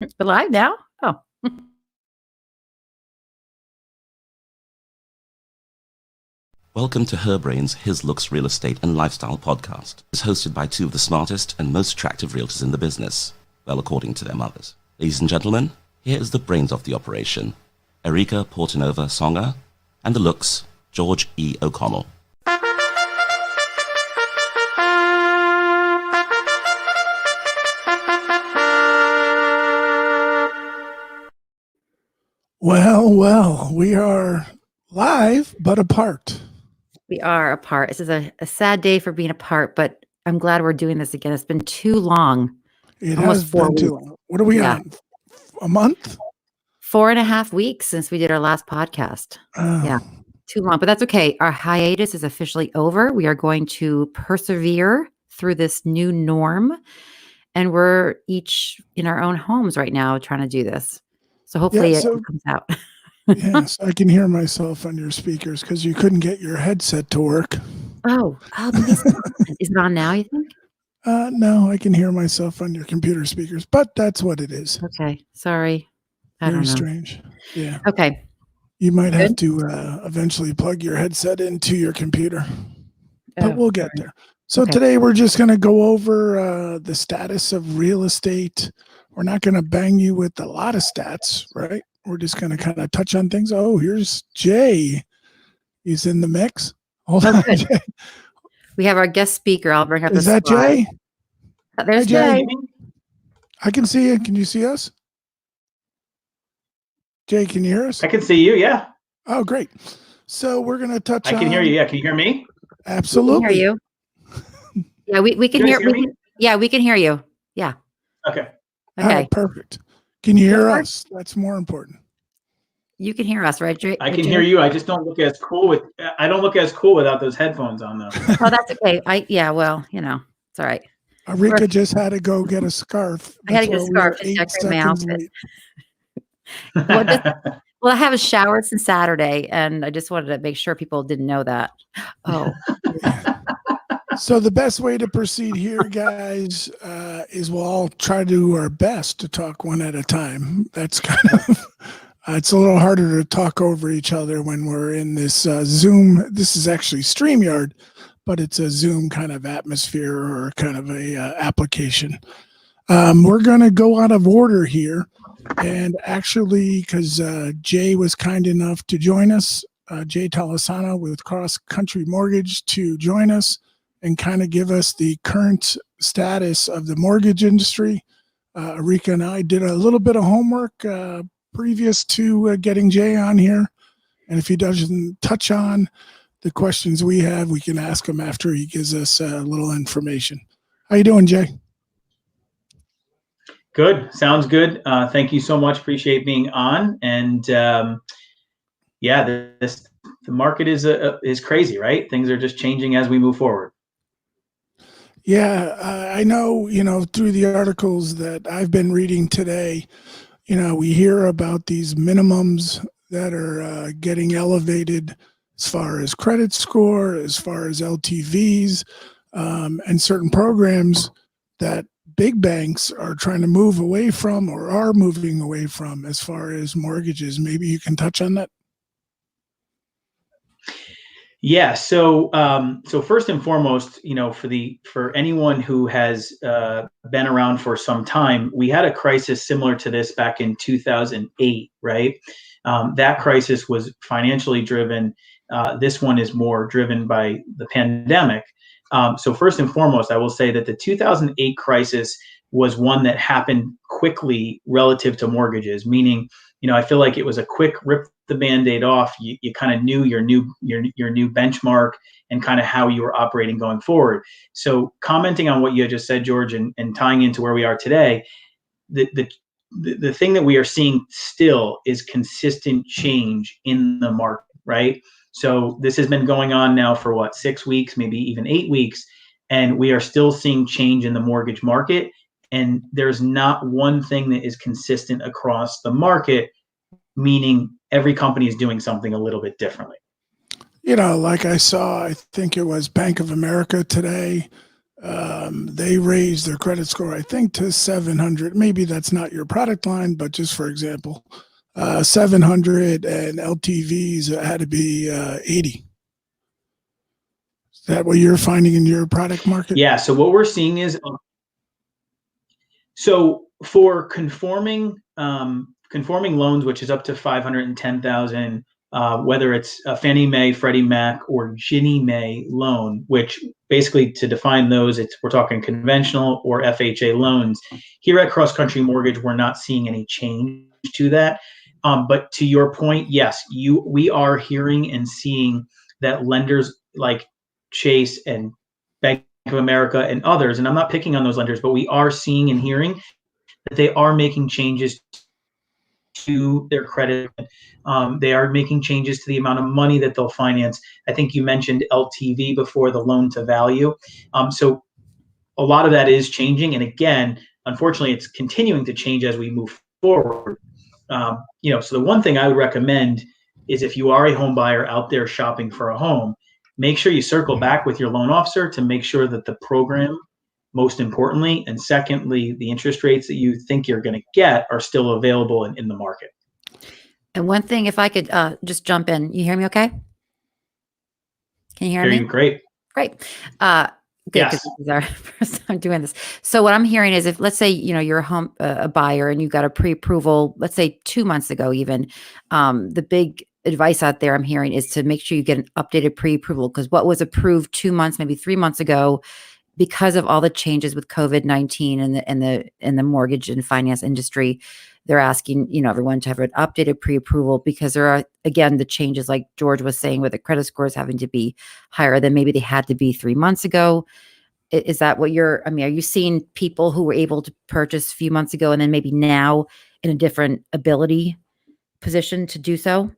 We're live now? Oh. Welcome to Her Brain's His Looks Real Estate and Lifestyle podcast. It's hosted by two of the smartest and most attractive realtors in the business, well, according to their mothers. Ladies and gentlemen, here is the brains of the operation, Erika Portanova-Songer, and the looks, George E. O'Connell. Well, we are live, but apart. We are apart. This is a sad day for being apart, but I'm glad we're doing this again. It's been too long. It Almost has 4 been too weeks. long. What are we on? A month? 4.5 weeks since we did our last podcast. Yeah, too long, but that's okay. Our hiatus is officially over. We are going to persevere through this new norm, and we're each in our own homes right now trying to do this. So hopefully it comes out. Yes, I can hear myself on your speakers because you couldn't get your headset to work. Oh, is it on now, you think? No, I can hear myself on your computer speakers, but that's what it is. Okay, sorry. I don't Very know. strange. Yeah. Okay. You might have to eventually plug your headset into your computer, but we'll get there. So today we're just going to go over the status of real estate. We're not going to bang you with a lot of stats, right? We're just going to kind of touch on things. Oh, here's Jay. He's in the mix. Hold on, Jay. We have our guest speaker. I'll bring up Is that Jay? There's Jay. I can see you. Can you see us? Jay, can you hear us? I can see you, yeah. Oh, great. So we're going to touch on... I can hear you, yeah. Can you hear me? Absolutely. We can hear you. Yeah, we can hear me. Yeah, we can hear you. Yeah. Okay. Okay. Perfect. Can you hear us? That's more important. You can hear us, right, Jay? I can hear you. I just don't look as cool without those headphones on, though. Oh, that's okay. Well, it's all right. Erika just had to go get a scarf. I had to get a scarf to decorate my outfit. Well, I haven't showered since Saturday, and I just wanted to make sure people didn't know that. Oh. So the best way to proceed here, guys, is we'll all try to do our best to talk one at a time. That's kind of, it's a little harder to talk over each other when we're in this Zoom. This is actually StreamYard, but it's a Zoom kind of atmosphere or kind of a application. We're going to go out of order here. And actually, because Jay was kind enough to join us, Jay Tolisano with Cross Country Mortgage to join us and kind of give us the current status of the mortgage industry. Erika and I did a little bit of homework previous to getting Jay on here. And if he doesn't touch on the questions we have, we can ask him after he gives us a little information. How you doing, Jay? Good. Sounds good. Thank you so much. Appreciate being on. And the market is crazy, right? Things are just changing as we move forward. Yeah, I know, through the articles that I've been reading today, we hear about these minimums that are getting elevated as far as credit score, as far as LTVs, and certain programs that big banks are trying to move away from or are moving away from as far as mortgages. Maybe you can touch on that. Yeah. So first and foremost, for anyone who has been around for some time, we had a crisis similar to this back in 2008, right? That crisis was financially driven. This one is more driven by the pandemic. So first and foremost, I will say that the 2008 crisis was one that happened quickly relative to mortgages, meaning, I feel like it was a quick rip the Band-Aid off. You kind of knew your new benchmark and kind of how you were operating going forward. So commenting on what you just said, George, and tying into where we are today, the thing that we are seeing still is consistent change in the market, right? So this has been going on now for 6 weeks, maybe even 8 weeks, and we are still seeing change in the mortgage market. And there's not one thing that is consistent across the market, meaning every company is doing something a little bit differently. Like I saw, I think it was Bank of America today They raised their credit score, I think, to 700. Maybe that's not your product line, but just for example, 700, and LTVs had to be 80. Is that what you're finding in your product market? Yeah. So what we're seeing is, so for conforming loans, which is up to 510,000, whether it's a Fannie Mae, Freddie Mac, or Ginnie Mae loan, which basically, to define those, we're talking conventional or FHA loans. Here at Cross Country Mortgage, we're not seeing any change to that. But to your point, yes, we are hearing and seeing that lenders like Chase and Bank of America and others, and I'm not picking on those lenders, but we are seeing and hearing that they are making changes to their credit. They are making changes to the amount of money that they'll finance. I think you mentioned LTV before, the loan to value. So a lot of that is changing. And again, unfortunately, it's continuing to change as we move forward. So the one thing I would recommend is, if you are a home buyer out there shopping for a home, make sure you circle back with your loan officer to make sure that the program, most importantly, and secondly, the interest rates that you think you're going to get are still available in the market. And one thing, if I could just jump in, you hear me okay? Can you hear me? You great. Great. Good, Yes. because this is our first time doing this. So what I'm hearing is, if, let's say, you're a buyer and you got a pre-approval, let's say 2 months ago, even, the big advice out there I'm hearing is to make sure you get an updated pre-approval, because what was approved 2 months, maybe 3 months ago, because of all the changes with COVID-19 and the mortgage and finance industry, they're asking, everyone to have an updated pre-approval, because there are, again, the changes like George was saying, with the credit scores having to be higher than maybe they had to be 3 months ago. Is that what are you seeing people who were able to purchase a few months ago and then maybe now in a different ability position to do so?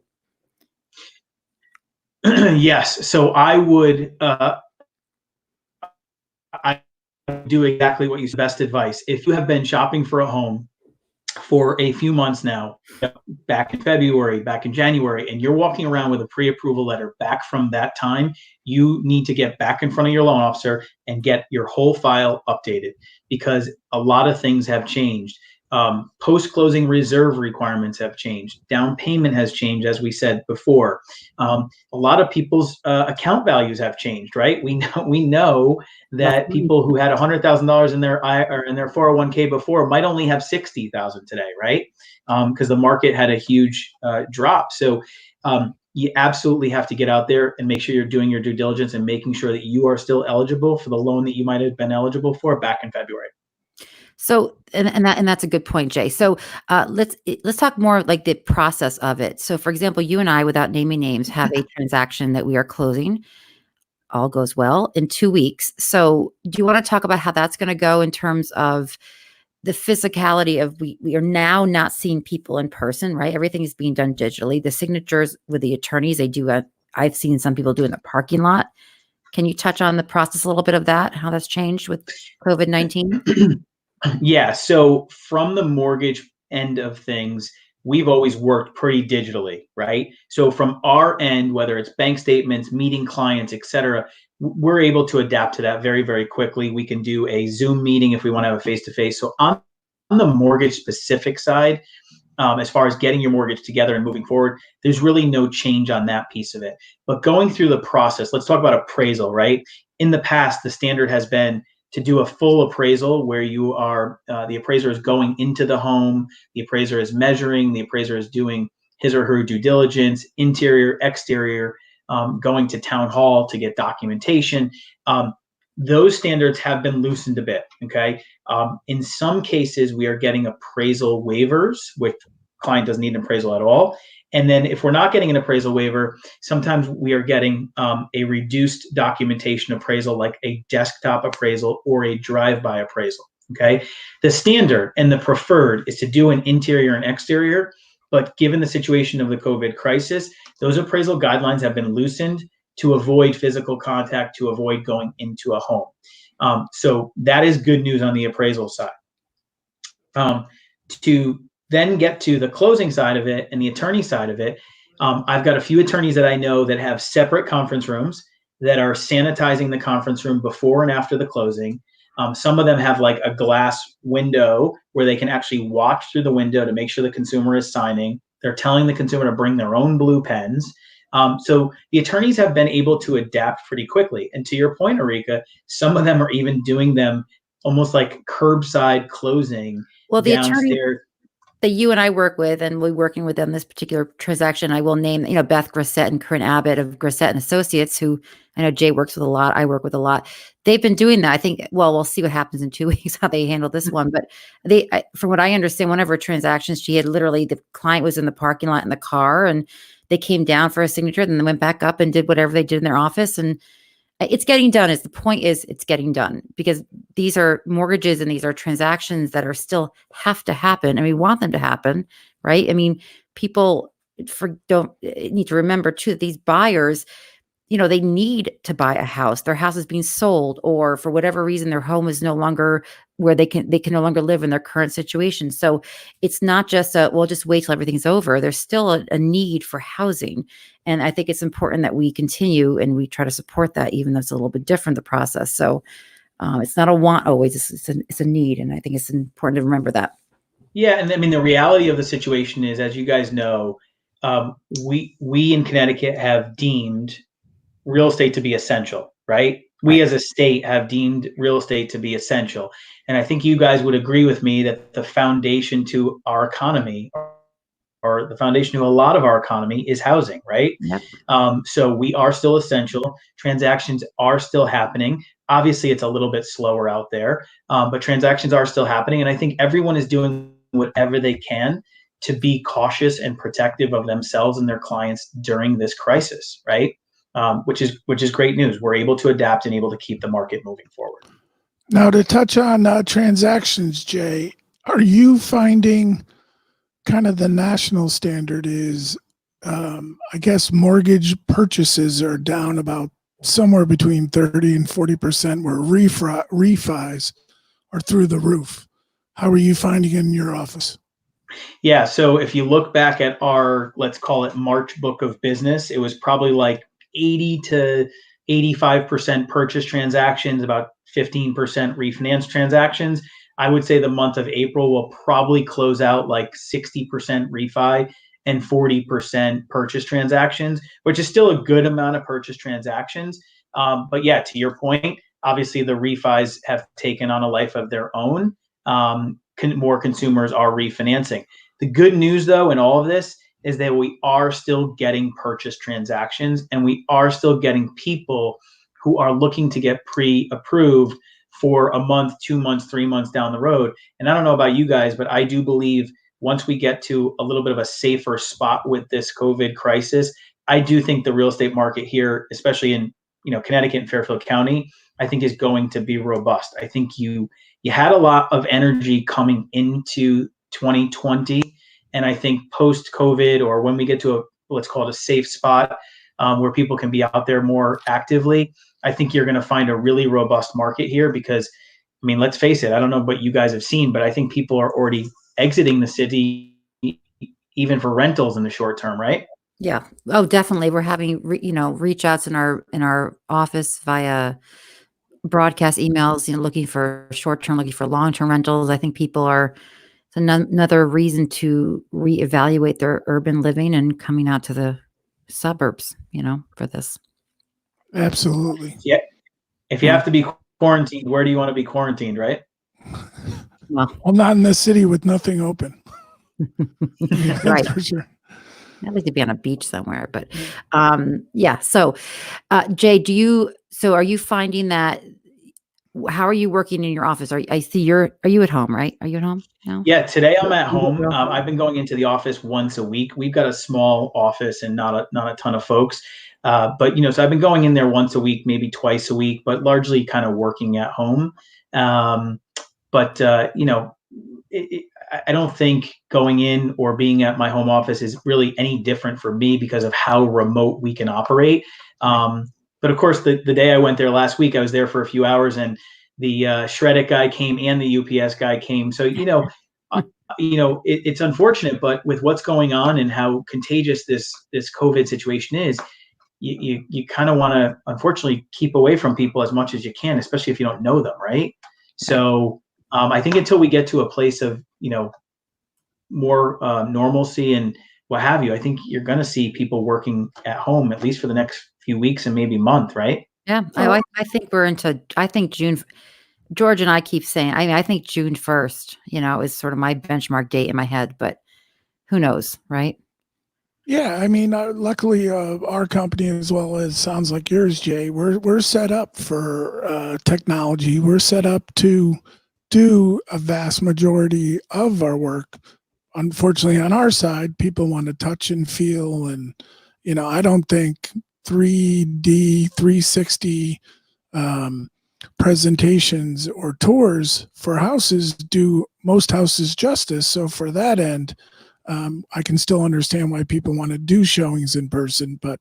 Yes. So I would do exactly what you said. Best advice: if you have been shopping for a home for a few months now, back in February, back in January, and you're walking around with a pre-approval letter back from that time, you need to get back in front of your loan officer and get your whole file updated, because a lot of things have changed. Post-closing reserve requirements have changed. Down payment has changed, as we said before. A lot of people's account values have changed, right? We know that people who had $100,000 in their 401k before might only have 60,000 today, right? Because the market had a huge drop. So you absolutely have to get out there and make sure you're doing your due diligence and making sure that you are still eligible for the loan that you might have been eligible for back in February. So, and that's a good point, Jay. So, let's talk more like the process of it. So, for example, you and I, without naming names, have a transaction that we are closing. All goes well in 2 weeks. So, do you want to talk about how that's going to go in terms of the physicality of we are now not seeing people in person, right? Everything is being done digitally. The signatures with the attorneys, they do. I've seen some people do in the parking lot. Can you touch on the process a little bit of that? How that's changed with COVID-19? Yeah. So from the mortgage end of things, we've always worked pretty digitally, right? So from our end, whether it's bank statements, meeting clients, et cetera, we're able to adapt to that very, very quickly. We can do a Zoom meeting if we want to have a face-to-face. So on the mortgage specific side, as far as getting your mortgage together and moving forward, there's really no change on that piece of it. But going through the process, let's talk about appraisal, right? In the past, the standard has been to do a full appraisal where you are, the appraiser is going into the home, the appraiser is measuring, the appraiser is doing his or her due diligence, interior, exterior, going to town hall to get documentation. Those standards have been loosened a bit, okay? In some cases, we are getting appraisal waivers, which client doesn't need an appraisal at all. And then if we're not getting an appraisal waiver, sometimes we are getting a reduced documentation appraisal, like a desktop appraisal or a drive-by appraisal, okay? The standard and the preferred is to do an interior and exterior, but given the situation of the COVID crisis, those appraisal guidelines have been loosened to avoid physical contact, to avoid going into a home. So that is good news on the appraisal side. To then get to the closing side of it and the attorney side of it, I've got a few attorneys that I know that have separate conference rooms. that are sanitizing the conference room before and after the closing. Some of them have like a glass window where they can actually watch through the window to make sure the consumer is signing. They're telling the consumer to bring their own blue pens. So the attorneys have been able to adapt pretty quickly. And to your point, Erika, some of them are even doing them almost like curbside closing the attorney downstairs. that you and I work with, and we're working with them this particular transaction. I will name, Beth Grissett and Corinne Abbott of Grissett and Associates, who I know Jay works with a lot. I work with a lot. They've been doing that. I think, well, we'll see what happens in 2 weeks, how they handle this one. But from what I understand, one of her transactions, she had literally, the client was in the parking lot in the car, and they came down for a signature, then they went back up and did whatever they did in their office. And it's getting done. Is the point is it's getting done, because these are mortgages and these are transactions that are still have to happen, and we want them to happen, right? I mean, people don't need to remember too that these buyers, they need to buy a house. Their house is being sold, or for whatever reason, their home is no longer where they can no longer live in their current situation. So it's not just just wait till everything's over. There's still a need for housing. And I think it's important that we continue and we try to support that, even though it's a little bit different, the process. So it's not a want always, it's a need. And I think it's important to remember that. Yeah. And I mean, the reality of the situation is, as you guys know, we in Connecticut have deemed real estate to be essential, right? We as a state have deemed real estate to be essential. And I think you guys would agree with me that the foundation to our economy, or the foundation to a lot of our economy, is housing, right? Yep. So we are still essential. Transactions are still happening. Obviously, it's a little bit slower out there, but transactions are still happening. And I think everyone is doing whatever they can to be cautious and protective of themselves and their clients during this crisis, right? Which is great news. We're able to adapt and able to keep the market moving forward. Now, to touch on transactions, Jay, are you finding kind of the national standard is, I guess, mortgage purchases are down about somewhere between 30 and 40%, where refis are through the roof. How are you finding it in your office? Yeah. So if you look back at our, let's call it March book of business, it was probably like 80 to 85% purchase transactions, about 15% refinance transactions. I would say the month of April will probably close out like 60% refi and 40% purchase transactions, which is still a good amount of purchase transactions. But yeah, to your point, obviously the refis have taken on a life of their own. More consumers are refinancing. The good news, though, in all of this is that we are still getting purchase transactions, and we are still getting people who are looking to get pre-approved for a month, 2 months, 3 months down the road. And I don't know about you guys, but I do believe once we get to a little bit of a safer spot with this COVID crisis, I do think the real estate market here, especially in Connecticut and Fairfield County, I think is going to be robust. I think you had a lot of energy coming into 2020. And I think post-COVID, or when we get to let's call it a safe spot where people can be out there more actively, I think you're going to find a really robust market here because, I mean, let's face it, I don't know what you guys have seen, but I think people are already exiting the city even for rentals in the short term, right? Yeah. Oh, definitely. We're having, reach outs in our office via broadcast emails, looking for short-term, looking for long-term rentals. I think people are, it's another reason to reevaluate their urban living and coming out to the suburbs, for this. Absolutely. Yeah. If you have to be quarantined, where do you want to be quarantined, right? Well, not in the city with nothing open. Right. For sure. I'd like to be on a beach somewhere, but yeah. So, Jay, are you finding that? How are you working in your office? Are you at home, right? Are you at home now? Yeah, today I'm at home. I've been going into the office once a week. We've got a small office and not a ton of folks, but so I've been going in there once a week, maybe twice a week, but largely kind of working at home. I don't think going in or being at my home office is really any different for me because of how remote we can operate. But of course, the day I went there last week, I was there for a few hours, and the Shred-it guy came and the UPS guy came. So it's unfortunate, but with what's going on and how contagious this COVID situation is, you kind of want to, unfortunately, keep away from people as much as you can, especially if you don't know them, right? So I think until we get to a place of, more normalcy and what have you, I think you're going to see people working at home at least for the next few weeks and maybe month, right? Yeah, I think we're into. I think June. George and I keep saying. I think June 1st. Is sort of my benchmark date in my head, but who knows, right? Yeah, I mean, luckily, our company, as well as sounds like yours, Jay, we're set up for technology. We're set up to do a vast majority of our work. Unfortunately, on our side, people want to touch and feel, and I don't think 3D, 360 presentations or tours for houses do most houses justice. So for that end, I can still understand why people want to do showings in person, but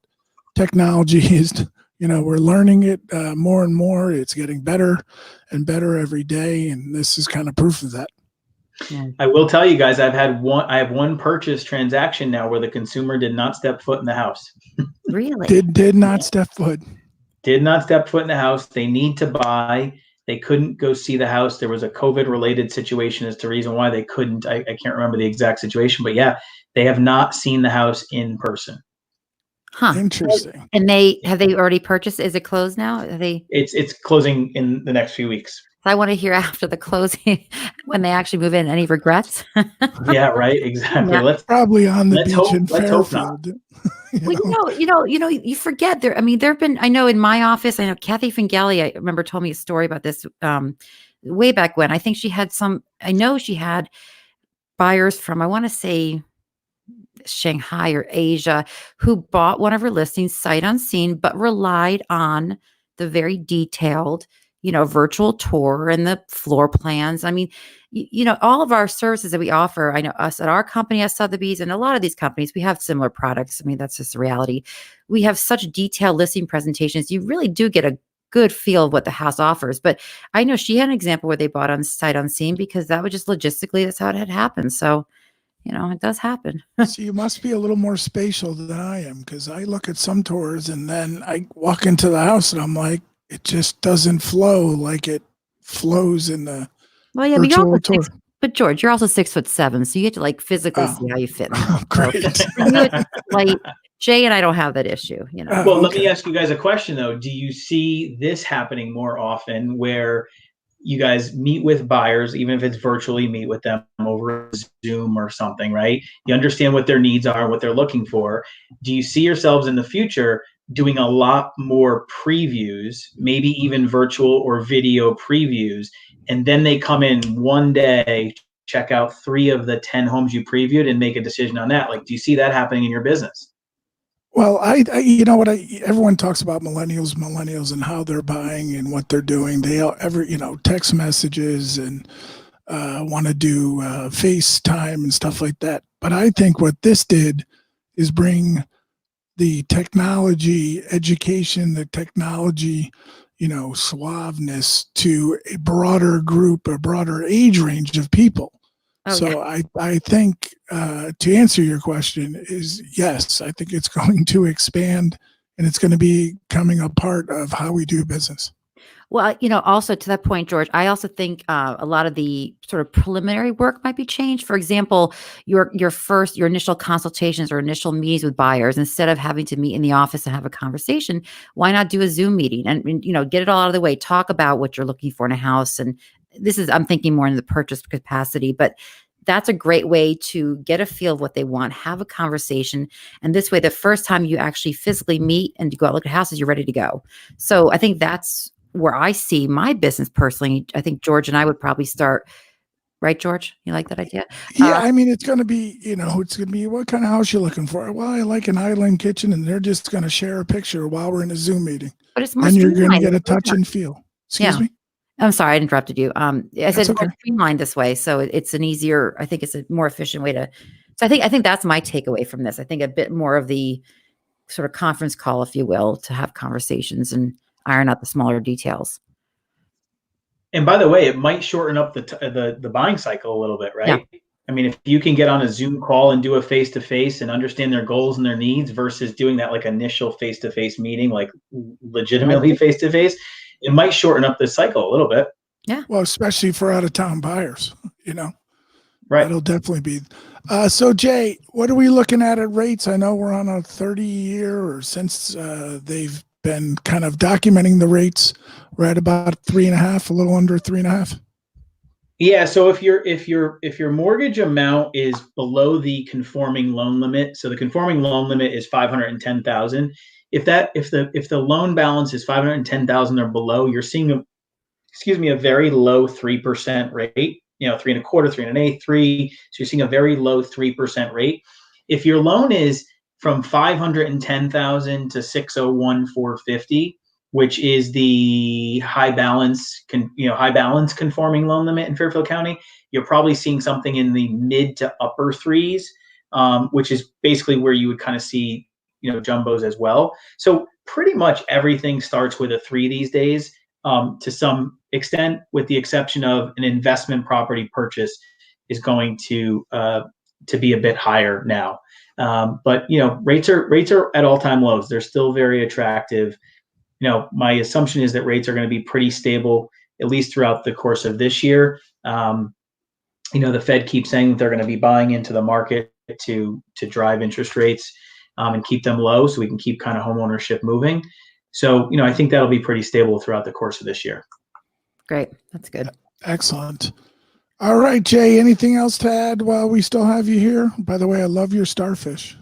technology is, we're learning it more and more. It's getting better and better every day, and this is kind of proof of that. Yeah. I will tell you guys, I have one purchase transaction now where the consumer did not step foot in the house. Really? Did not step foot. Did not step foot in the house. They need to buy. They couldn't go see the house. There was a COVID-related situation as to the reason why they couldn't. I can't remember the exact situation, but yeah, they have not seen the house in person. Huh. Interesting. And have they already purchased? Is it closed now? It's closing in the next few weeks. I want to hear after the closing when they actually move in. Any regrets? Yeah, right. Exactly. Yeah. Let's probably on the beach in Fairfield. Well, you forget there. I mean, there've been. I know in my office. I know Kathy Fingali. I remember told me a story about this way back when. I think she had some. I know she had buyers from. I want to say Shanghai or Asia who bought one of her listings sight unseen, but relied on the very detailed, virtual tour and the floor plans. I mean, all of our services that we offer, I know us at our company at Sotheby's and a lot of these companies, we have similar products. I mean, that's just the reality. We have such detailed listing presentations. You really do get a good feel of what the house offers. But I know she had an example where they bought on sight unseen because that was just logistically, that's how it had happened. So, it does happen. So you must be a little more spatial than I am, because I look at some tours and then I walk into the house and I'm like, it just doesn't flow like it flows in the virtual tour. But George, you're also 6'7", so you get to physically see how you fit in the house. Great. Jay and I don't have that issue. Well, let me ask you guys a question though. Do you see this happening more often where you guys meet with buyers, even if it's virtually, meet with them over Zoom or something, right? You understand what their needs are, what they're looking for. Do you see yourselves in the future doing a lot more previews, maybe even virtual or video previews, and then they come in one day, check out 3 of the 10 homes you previewed and make a decision on that? Do you see that happening in your business? Well, everyone talks about millennials and how they're buying and what they're doing. They text messages and want to do FaceTime and stuff like that. But I think what this did is bring the technology education, the technology, suaveness to a broader group, a broader age range of people. So I think to answer your question is yes, I think it's going to expand and it's going to be becoming a part of how we do business. Well, also to that point, George, I also think a lot of the sort of preliminary work might be changed. For example, your initial consultations or initial meetings with buyers, instead of having to meet in the office and have a conversation, why not do a Zoom meeting and get it all out of the way, talk about what you're looking for in a house. And I'm thinking more in the purchase capacity, but that's a great way to get a feel of what they want, have a conversation. And this way, the first time you actually physically meet and you go out look at houses, you're ready to go. So I think that's where I see my business personally. I think George and I would probably start. Right, George? You like that idea? Yeah, I mean, it's going to be, what kind of house you're looking for? Well, I like an island kitchen, and they're just going to share a picture while we're in a Zoom meeting. But it's more and you're going to get a touch and feel. Excuse me? I'm sorry, I interrupted you. I said okay. More streamlined this way, so it's an easier. I think it's a more efficient way to. So I think that's my takeaway from this. I think a bit more of the sort of conference call, if you will, to have conversations and iron out the smaller details. And by the way, it might shorten up the buying cycle a little bit, right? I mean, if you can get on a Zoom call and do a face-to-face and understand their goals and their needs versus doing that like initial face-to-face meeting, like legitimately face-to-face, it might shorten up the cycle a little bit. Yeah. Well, especially for out-of-town buyers, you know. Right. That'll definitely be. So, Jay, what are we looking at rates? I know we're on a 30-year, or since they've been kind of documenting the rates, we're at about 3.5, a little under 3.5. Yeah. So if your mortgage amount is below the conforming loan limit, so the conforming loan limit is 510,000. If the loan balance is 510,000 or below, you're seeing a very low 3% rate. 3.25, 3.125, 3. So you're seeing a very low 3% rate. If your loan is from 510,000 to 601,450, which is the high balance conforming loan limit in Fairfield County, you're probably seeing something in the mid to upper threes, which is basically where you would kind of see jumbos as well. So pretty much everything starts with a 3 these days, to some extent, with the exception of an investment property purchase is going to be a bit higher now. But rates are at all-time lows. They're still very attractive. My assumption is that rates are going to be pretty stable, at least throughout the course of this year. The Fed keeps saying that they're going to be buying into the market to drive interest rates and keep them low so we can keep kind of home ownership moving. So, I think that'll be pretty stable throughout the course of this year. Great. That's good. Excellent. All right, Jay, anything else to add while we still have you here? By the way, I love your starfish.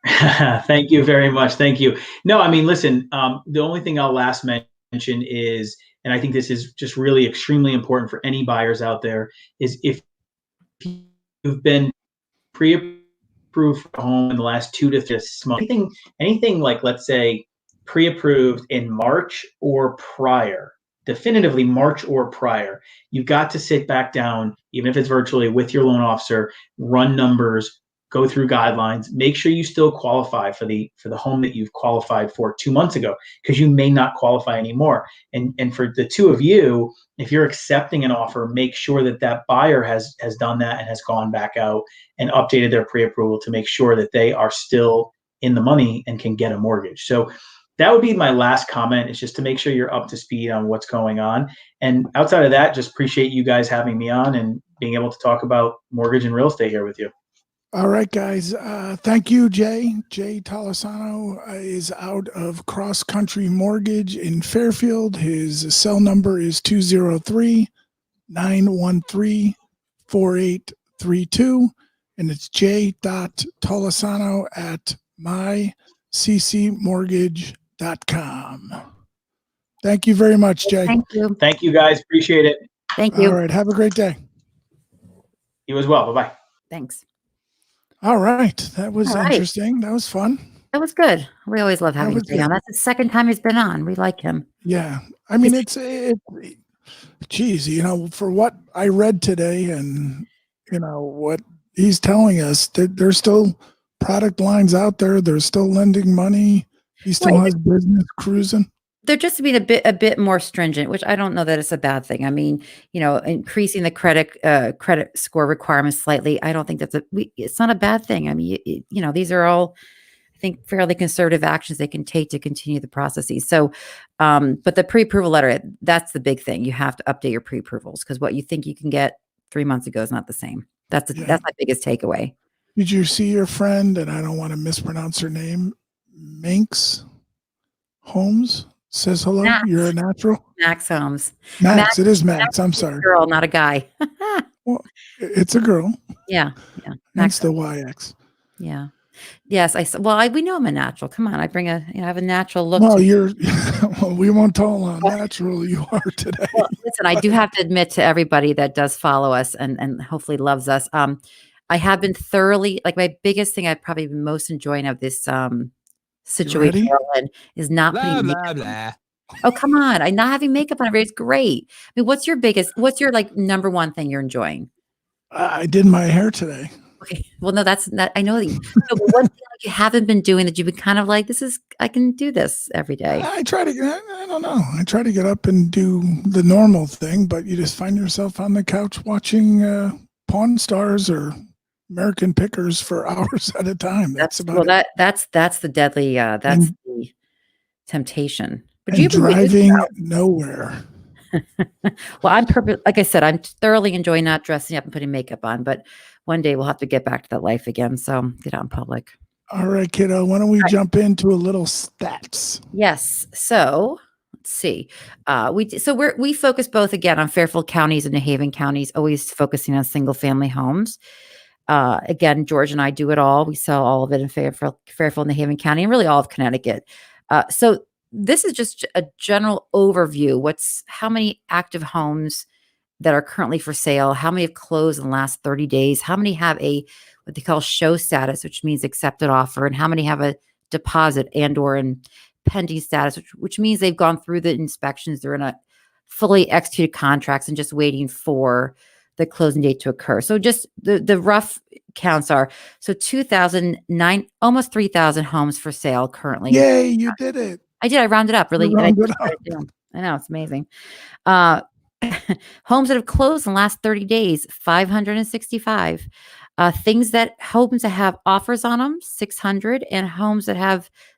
Thank you very much. Thank you. No, I mean, listen, the only thing I'll last mention is, and I think this is just really extremely important for any buyers out there, is if you've been pre-approved for a home in the last 2 to 3 months, anything like, let's say, pre-approved in March or prior, definitively March or prior, you've got to sit back down, even if it's virtually, with your loan officer, run numbers, go through guidelines, make sure you still qualify for the home that you've qualified for 2 months ago, because you may not qualify anymore. And for the two of you, if you're accepting an offer, make sure that buyer has done that and has gone back out and updated their pre-approval to make sure that they are still in the money and can get a mortgage. So that would be my last comment, is just to make sure you're up to speed on what's going on. And outside of that, just appreciate you guys having me on and being able to talk about mortgage and real estate here with you. All right, guys. Thank you, Jay. Jay Tolisano is out of Cross Country Mortgage in Fairfield. His cell number is 203-913-4832. And it's j.tolisano at myccmortgage.com. Thank you very much, Jay. Thank you. Thank you, guys. Appreciate it. Thank you. All right. Have a great day. You as well. Bye-bye. Thanks. All right. That was interesting. That was fun. That was good. We always love having Jay on. That's the second time he's been on. We like him. Yeah. I mean, geez, for what I read today and, what he's telling us, that there's still product lines out there. They're still lending money. He still has business cruising. They're just being a bit more stringent, which I don't know that it's a bad thing. I mean, increasing the credit score requirements slightly. I don't think it's not a bad thing. I mean, these are all, I think, fairly conservative actions they can take to continue the processes. So, but the pre-approval letter, that's the big thing. You have to update your pre-approvals, because what you think you can get 3 months ago is not the same. That's my biggest takeaway. Did you see your friend, and I don't want to mispronounce her name, Minx Holmes? Says hello. Max. You're a natural. Max Holmes. Max. It is Max. I'm sorry. Girl, not a guy. Well, it's a girl. Yeah. That's the YX. Yeah. Yes. we know I'm a natural. Come on. I have a natural look. Well, we won't tell how natural you are today. Well, listen, I do have to admit to everybody that does follow us and hopefully loves us. I have been thoroughly, like, my biggest thing I've probably been most enjoying of this, situation is not putting makeup on. Oh, come on. I'm not having makeup on. It's great. I mean, what's your like number one thing you're enjoying? I did my hair today. Okay. Well, no, that's not, I know that but one thing you haven't been doing that you've been kind of like, I can do this every day. I don't know. I try to get up and do the normal thing, but you just find yourself on the couch watching Pawn Stars or American Pickers for hours at a time. That's about it. That's the deadly. That's the temptation. But and driving nowhere. Well, like I said, I'm thoroughly enjoying not dressing up and putting makeup on, but one day we'll have to get back to that life again. So get out in public. All right, kiddo. Why don't we jump into a little stats? Yes. So let's see. We focus both again on Fairfield counties and New Haven counties, always focusing on single family homes. Again, George and I do it all. We sell all of it in Fairfield, New Haven County, and really all of Connecticut. So this is just a general overview. How many active homes that are currently for sale? How many have closed in the last 30 days? How many have what they call show status, which means accepted offer? And how many have a deposit or in pending status, which means they've gone through the inspections. They're in a fully executed contracts and just waiting for the closing date to occur. So just the rough counts are, 2,009, almost 3,000 homes for sale currently. Yay, you did it. I did. I rounded up really. I know, it's amazing. Homes that have closed in the last 30 days, 565. Homes that have offers on them, 600, and homes that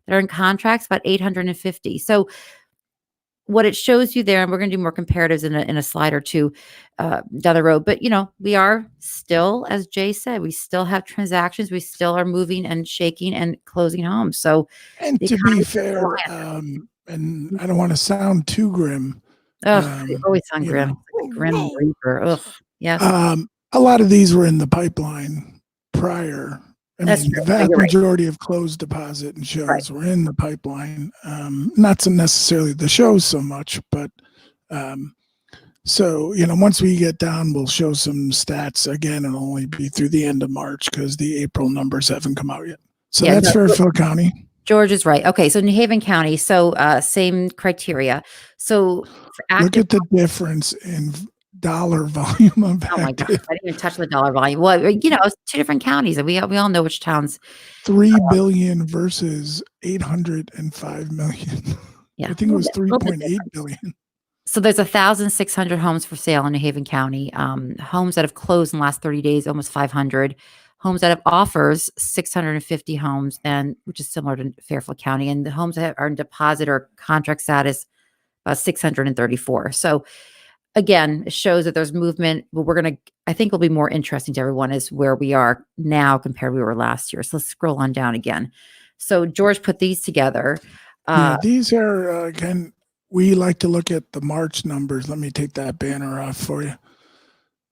are in contracts, about 850. So what it shows you there, and we're going to do more comparatives in a slide or two down the road. But we are still, as Jay said, we still have transactions. We still are moving and shaking and closing homes. So, and to be fair, and I don't want to sound too grim. They always sound grim. Like a grim reaper. Ugh. Yes. A lot of these were in the pipeline prior. The vast majority of closed deposit and shows were in the pipeline. Not so necessarily the shows so much, but once we get down, we'll show some stats again. It'll only be through the end of March because the April numbers haven't come out yet. So that's Fairfield County. George is right. Okay, so New Haven County. So same criteria. So look at the difference in dollar volume of oh my gosh, I didn't even touch the dollar volume. Well, it's two different counties, and we all know which towns. 3 billion versus 805 million. Yeah, I think it was 3.8 billion. So there's 1,600 homes for sale in New Haven County. Homes that have closed in the last 30 days, almost 500. Homes that have offers, 650 homes, and which is similar to Fairfield County. And the homes that are in deposit or contract status, about 634. So again, it shows that there's movement. But I think will be more interesting to everyone is where we are now compared to where we were last year. So let's scroll on down again. So George put these together. These are, again, we like to look at the March numbers. Let me take that banner off for you.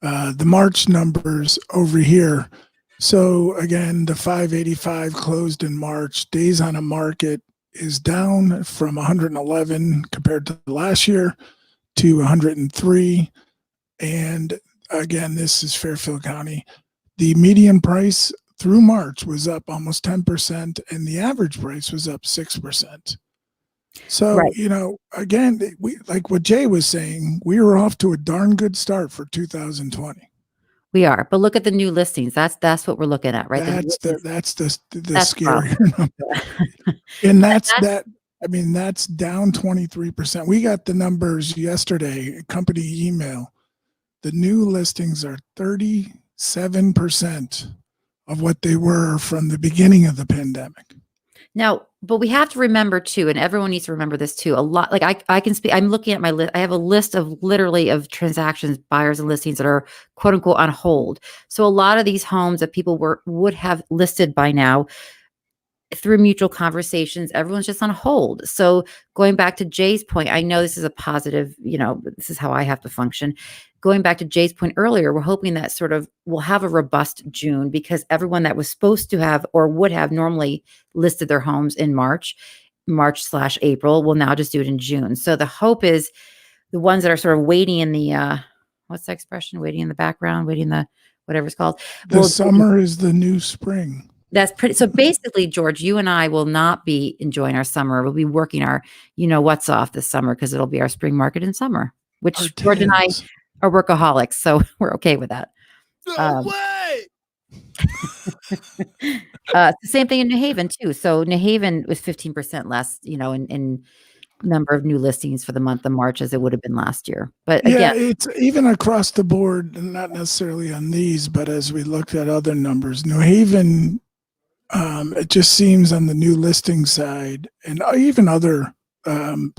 The March numbers over here. So again, the 585 closed in March. Days on the market is down from 111 compared to last year to 103. And again, this is Fairfield County. The median price through March was up almost 10%, and the average price was up 6%. So, again, we like what Jay was saying, we were off to a darn good start for 2020. We are, but look at the new listings. That's what we're looking at, right? That's the scarier number. And that's down 23%. We got the numbers yesterday, company email. The new listings are 37% of what they were from the beginning of the pandemic. Now, but we have to remember too, and everyone needs to remember this too. A lot, like I can speak. I'm looking at my list. I have a list of literally of transactions, buyers, and listings that are quote unquote on hold. So a lot of these homes that people would have listed by now, through mutual conversations, everyone's just on hold. So going back to Jay's point, I know this is a positive. This is how I have to function. Going back to Jay's point earlier, we're hoping that sort of we'll have a robust June because everyone that was supposed to have or would have normally listed their homes in March/April will now just do it in June. So the hope is the ones that are sort of waiting in the, what's the expression? Waiting in the background, waiting the, whatever it's called. The summer is the new spring. That's pretty. So basically, George, you and I will not be enjoying our summer. We'll be working our, what's off this summer because it'll be our spring market in summer, which George and I are workaholics. So we're okay with that. No way. Same thing in New Haven too. So New Haven was 15% less, in number of new listings for the month of March as it would have been last year. But Yeah, again, it's even across the board, not necessarily on these, but as we looked at other numbers, New Haven, it just seems on the new listing side, and even other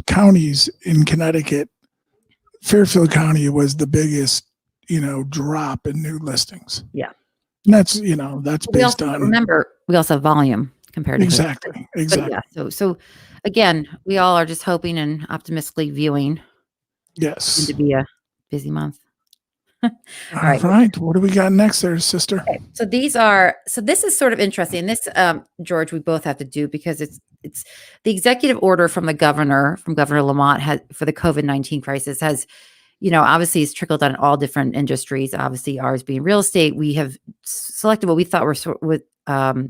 counties in Connecticut, Fairfield County was the biggest, drop in new listings. Yeah. And that's we based also on remember we also have volume compared to exactly. But yeah, so again, we all are just hoping and optimistically viewing Yes. to be a busy month. All right. What do we got next there, sister? Okay. So this is sort of interesting. This, George, we both have to do because it's the executive order from Governor Lamont has for the COVID-19 crisis has, obviously it's trickled down in all different industries. Obviously ours being real estate, we have selected what we thought were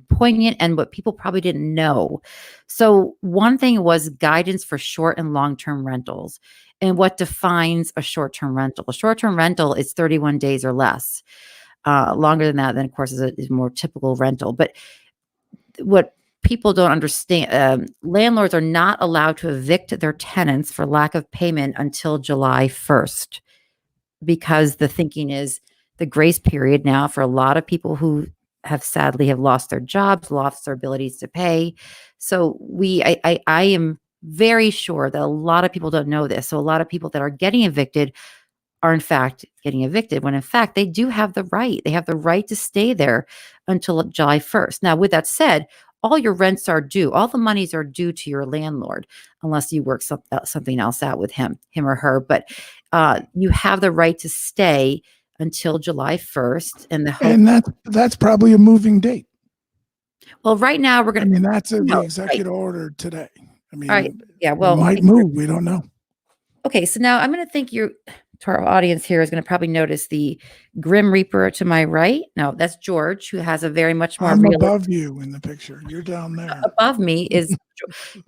poignant and what people probably didn't know. So one thing was guidance for short and long-term rentals and what defines a short-term rental. A short-term rental is 31 days or less. Longer than that, then of course is a more typical rental. But what people don't understand, landlords are not allowed to evict their tenants for lack of payment until July 1st, because the thinking is the grace period now for a lot of people who have sadly lost their jobs, lost their abilities to pay. So I am very sure that a lot of people don't know this. So a lot of people that are getting evicted are in fact getting evicted when in fact they do have the right. They have the right to stay there until July 1st. Now, with that said, all your rents are due. All the monies are due to your landlord, unless you work something else out with him or her. But you have the right to stay until July 1st. And that's probably a moving date. Well, right now we're going to. That's the executive order today. All right. Yeah. Well, it might move. We don't know. Okay. So now I'm going to think to our audience here is going to probably notice the Grim Reaper to my right. No, that's George, who has a very much more. I'm above you in the picture. You're down there. Above me is.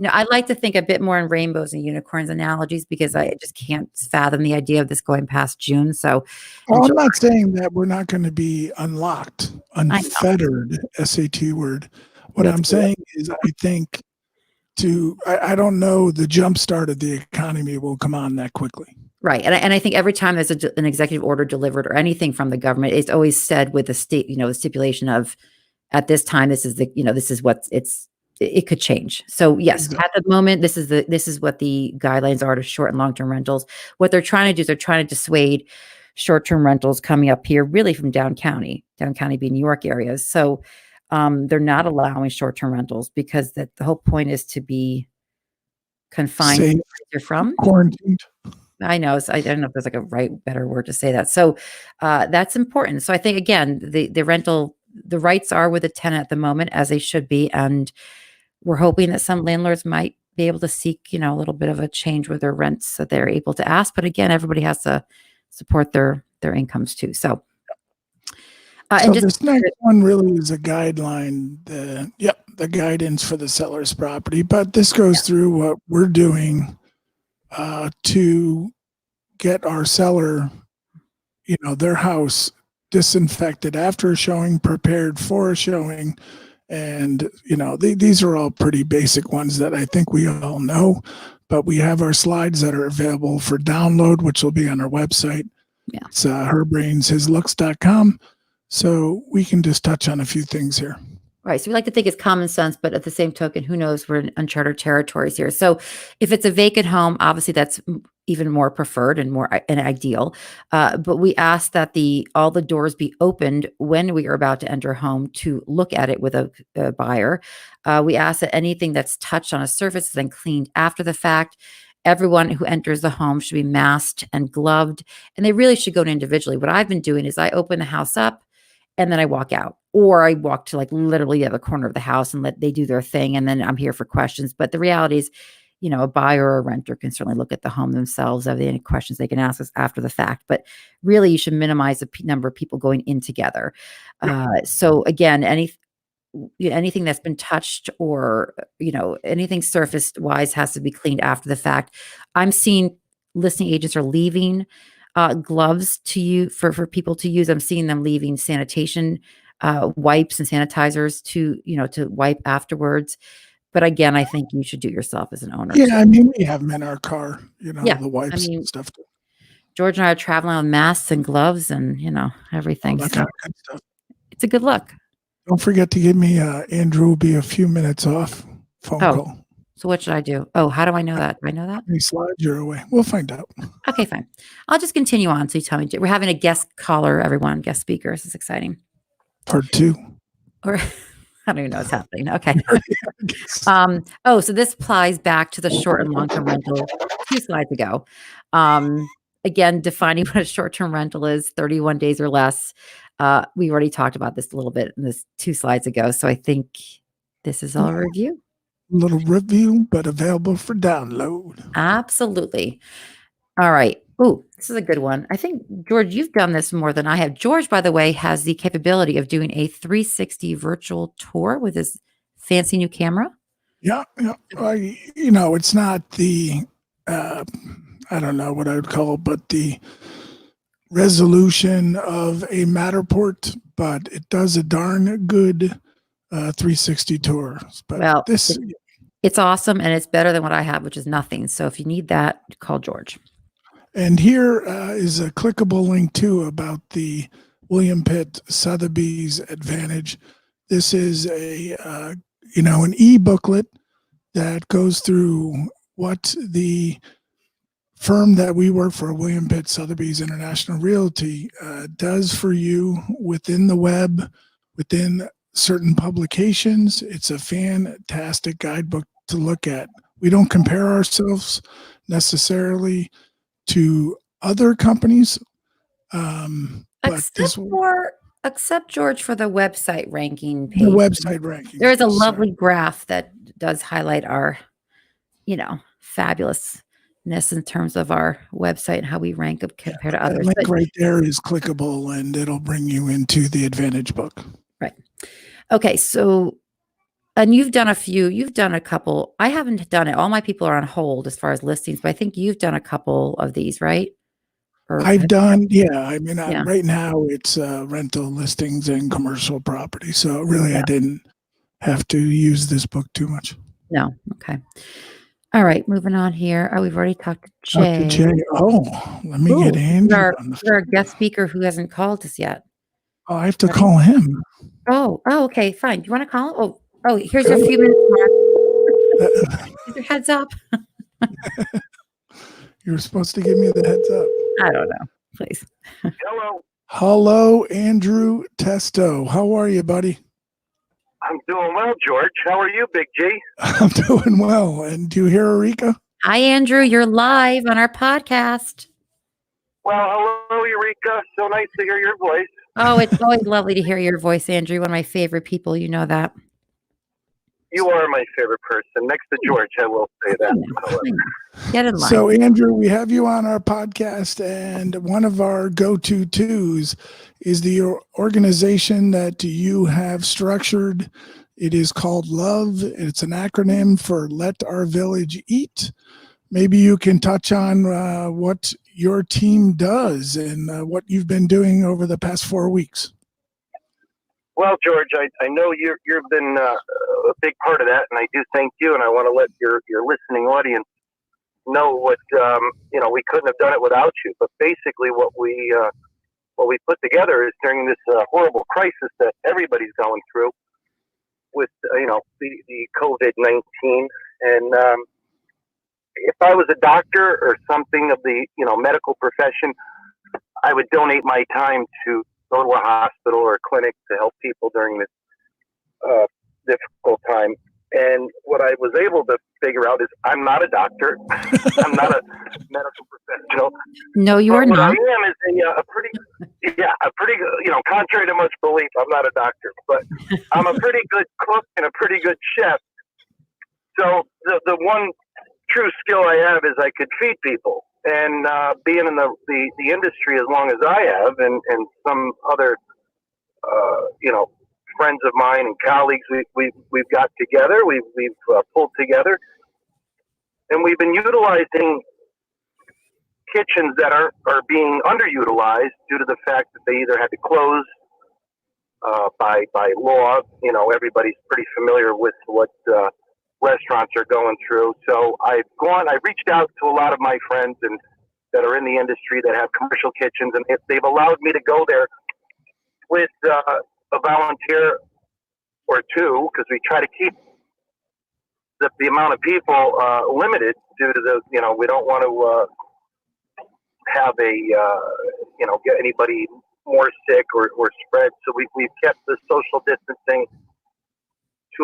I like to think a bit more in rainbows and unicorns analogies because I just can't fathom the idea of this going past June. So, I'm not saying that we're not going to be unlocked, unfettered, SAT word. What I'm saying is, I think I don't know the jump start of the economy will come on that quickly. Right. And I think every time there's an executive order delivered or anything from the government, it's always said with the state, the stipulation of at this time, this is what it could change. So yes, exactly. At the moment, this is what the guidelines are to short and long-term rentals. What they're trying to do is they're trying to dissuade short-term rentals coming up here really from down county being New York areas. So they're not allowing short-term rentals because the whole point is to be confined to where you're from. Quarantined. I know. I don't know if there's like a better word to say that. So that's important. So I think, again, the rental, the rights are with the tenant at the moment, as they should be. And we're hoping that some landlords might be able to seek, a little bit of a change with their rents so they're able to ask. But again, everybody has to support their incomes too. So, and this next one really is a guideline, the guidance for the seller's property. But this goes through what we're doing to get our seller, their house disinfected after a showing, prepared for a showing. And, these are all pretty basic ones that I think we all know, but we have our slides that are available for download, which will be on our website. Yeah. It's herbrainshislooks.com. So we can just touch on a few things here. Right. So we like to think it's common sense, but at the same token, who knows, we're in uncharted territories here. So if it's a vacant home, obviously that's even more preferred and more ideal. But we ask that all the doors be opened when we are about to enter a home to look at it with a buyer. We ask that anything that's touched on a surface is then cleaned after the fact. Everyone who enters the home should be masked and gloved, and they really should go in individually. What I've been doing is I open the house up and then I walk out, or I walk to literally the corner of the house and let they do their thing. And then I'm here for questions. But the reality is, a buyer or a renter can certainly look at the home themselves. If they have any questions, they can ask us after the fact. But really, you should minimize the number of people going in together. So again, anything that's been touched or, anything surface wise has to be cleaned after the fact. I'm seeing listing agents are leaving gloves to you for people to use. I'm seeing them leaving sanitation wipes and sanitizers to wipe afterwards. But again, I think you should do it yourself as an owner. Yeah, too. I mean, we have them in our car, Yeah, the wipes I mean, and stuff. George and I are traveling with masks and gloves and, All everything. that So kind of good stuff. it's a good look. Don't forget to give me Andrew will be a few minutes off phone Oh, call. so what should I do? Oh, how do I know that? Do I know that? How many slides you're away? We'll find out. Okay, fine. I'll just continue on. So you tell me. We're having a guest caller, everyone, guest speaker. This is exciting. Part 2. Or I don't even know what's happening. Okay. Yes. So this applies back to the short and long-term rental 2 slides ago. Again, defining what a short-term rental is, 31 days or less. We already talked about this a little bit in this 2 slides ago. So I think this is all a review. Little review, but available for download. Absolutely. All right. Ooh, this is a good one. I think, George, you've done this more than I have. George, by the way, has the capability of doing a 360 virtual tour with his fancy new camera. Yeah. It's not the, I don't know what I would call it, but the resolution of a Matterport, but it does a darn good 360 tour. But Well, this, it's awesome, and it's better than what I have, which is nothing. So if you need that, call George. and here is a clickable link too about the William Pitt Sotheby's Advantage. This is an e-booklet that goes through what the firm that we work for, William Pitt Sotheby's International Realty, does for you within the web, within certain publications. It's a fantastic guidebook to look at. We don't compare ourselves necessarily to other companies, but Except George for the website ranking page. The website ranking. There is a lovely graph that does highlight our, fabulousness in terms of our website and how we rank up compared to others. That link right there is clickable, and it'll bring you into the Advantage book. Right. Okay. So, and you've done a couple. I haven't done it. All my people are on hold as far as listings, but I think you've done a couple of these, right? I've done, right now it's rental listings and commercial property. So really, I didn't have to use this book too much. No. Okay. All right. Moving on here. Oh, we've already talked to Jay. Oh, let me get Andrew on the phone. Our guest speaker who hasn't called us yet. Oh, I have to call him. Oh, okay, fine. Do you want to call him? Oh, here's your few minutes, Mark. Here's your heads up. You were supposed to give me the heads up. I don't know. Please. Hello, Andrew Testo. How are you, buddy? I'm doing well, George. How are you, Big G? I'm doing well. And do you hear Erika? Hi, Andrew. You're live on our podcast. Well, hello, Erika. So nice to hear your voice. Oh, it's always lovely to hear your voice, Andrew. One of my favorite people. You know that. You are my favorite person. Next to George, I will say that. Get in line. So, Andrew, we have you on our podcast, and one of our go-to twos is the organization that you have structured. It is called L.O.V.E. It's an acronym for Let Our Village Eat. Maybe you can touch on what your team does and what you've been doing over the past 4 weeks. Well, George, I know you've been a big part of that, and I do thank you, and I want to let your listening audience know what, we couldn't have done it without you. But basically what we put together is during this horrible crisis that everybody's going through with, the COVID-19. And if I was a doctor or something of the, medical profession, I would donate my time to go to a hospital or a clinic to help people during this difficult time. And what I was able to figure out is I'm not a doctor. I'm not a medical professional. No, you are not. not. What I am is a pretty, contrary to much belief, I'm not a doctor, but I'm a pretty good cook and a pretty good chef. So the one true skill I have is I could feed people. And being in the industry as long as I have, and some other, friends of mine and colleagues, we've got together, we've pulled together, and we've been utilizing kitchens that are being underutilized due to the fact that they either had to close by law. Everybody's pretty familiar with what restaurants are going through. So I've reached out to a lot of my friends and that are in the industry that have commercial kitchens, and they've allowed me to go there with a volunteer or two, because we try to keep the amount of people limited due to the, we don't want to have get anybody more sick or spread. So we've kept the social distancing to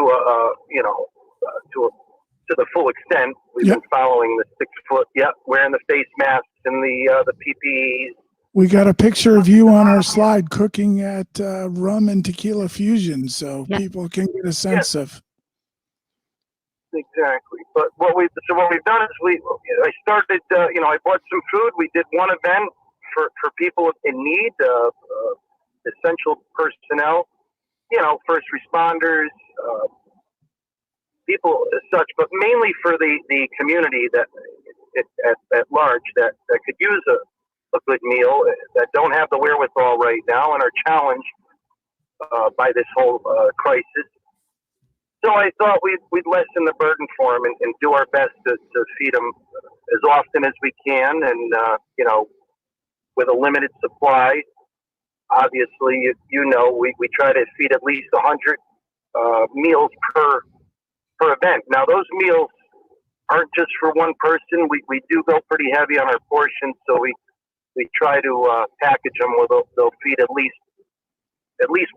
the full extent. We've been following the 6 foot, wearing the face masks and the PPEs. We got a picture of you on our slide cooking at Rum and Tequila Fusion, so people can get a sense of. Exactly. But what we've done is I started, I bought some food. We did one event for people in need, essential personnel, first responders, people as such, but mainly for the community that at large that could use a good meal, that don't have the wherewithal right now and are challenged by this whole crisis. So I thought we'd lessen the burden for them and do our best to feed them as often as we can, and with a limited supply. Obviously, we try to feed at least 100 meals per event. Now, those meals aren't just for one person. We do go pretty heavy on our portions, so we try to package them where they'll feed at least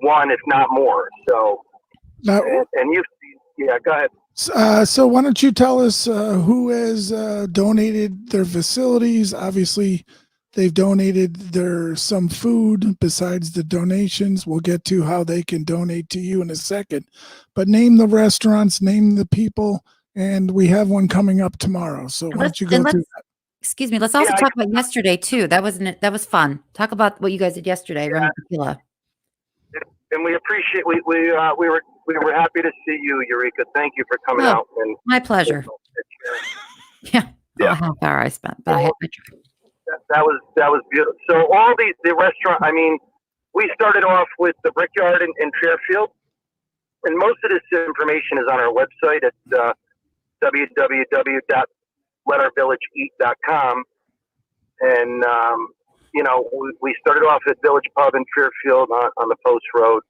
one, if not more. So, now, and go ahead. So why don't you tell us who has donated their facilities? Obviously, they've donated some food besides the donations. We'll get to how they can donate to you in a second. But name the restaurants, name the people, and we have one coming up tomorrow. So why don't you go through that? Excuse me. Let's also talk about yesterday too. That was fun. Talk about what you guys did yesterday, Rum and Tequila. And we appreciate. We were happy to see you, Eureka. Thank you for coming out. And my pleasure. Yeah. A half hour I spent, but I had my try. That was beautiful. So all the restaurant. I mean, we started off with the Brickyard in Fairfield, and most of this information is on our website at www.letourvillageeat.com. And we started off at Village Pub in Fairfield on the Post Road.